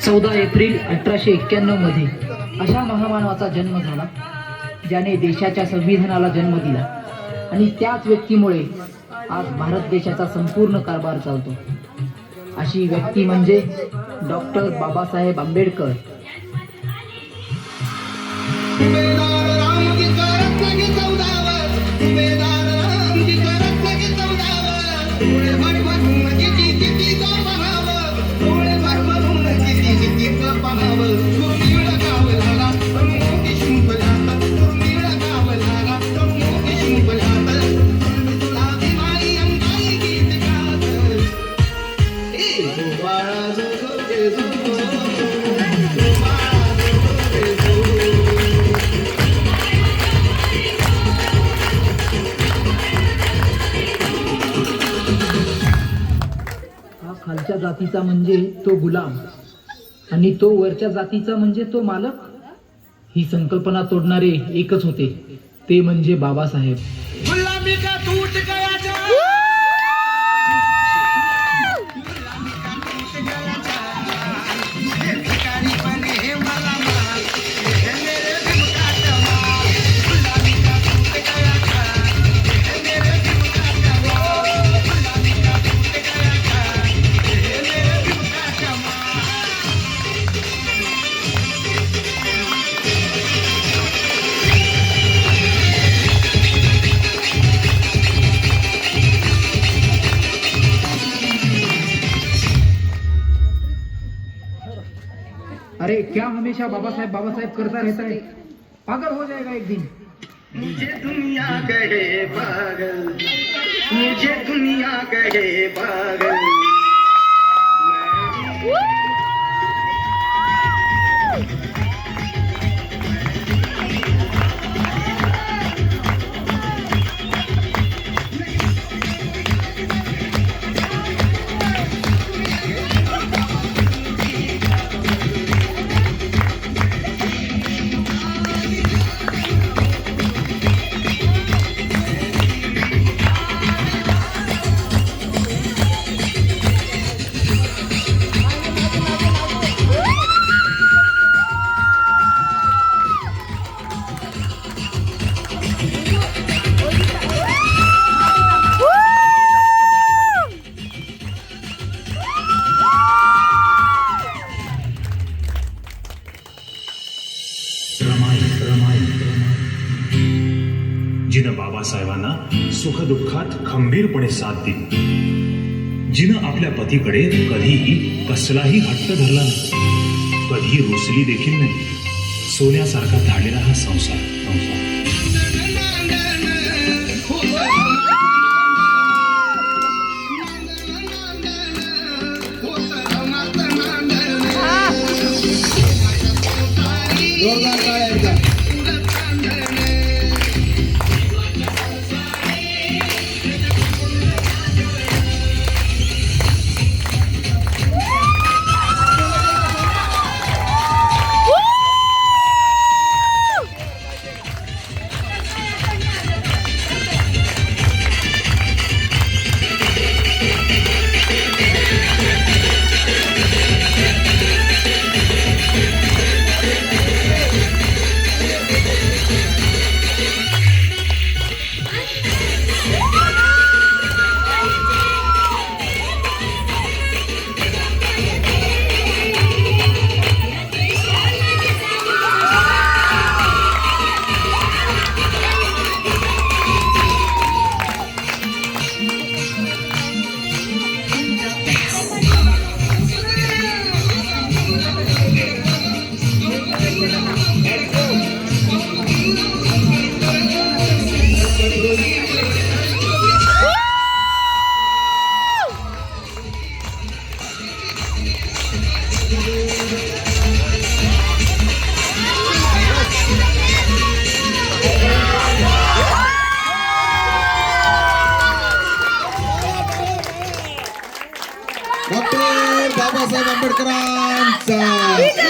14 April 1891 मध्ये अशा महामानवाचा जन्म झाला ज्याने देशाच्या संविधानाला जन्म दिला आणि त्याच व्यक्तीमुळे आज भारत देशाचा संपूर्ण कारभार चालतो. अशी व्यक्ती म्हणजे डॉक्टर बाबासाहेब आंबेडकर. खालच्या जातीचा म्हणजे तो गुलाम आणि तो वरच्या जातीचा म्हणजे तो मालक. ही संकल्पना तोडणारे एकच होते, ते म्हणजे बाबासाहेब. अरे क्या हमेशा बाबा साहेब करता रहता है, पागल हो जाएगा एक दिन. मुझे दुनिया कहे पागल, मुझे दुनिया कहे पागल. जिनं बाबासाहेबांना सुखदुःखात खंबीरपणे साथ दिली, जिनं आपल्या पतीकडे कधीही कसलाही हट्ट धरला नाही, कधी रुसली देखील नाही, सोन्यासारखा धाडलेला हा संसार. डॉक्टर बाबासाहेब आंबेडकरांचा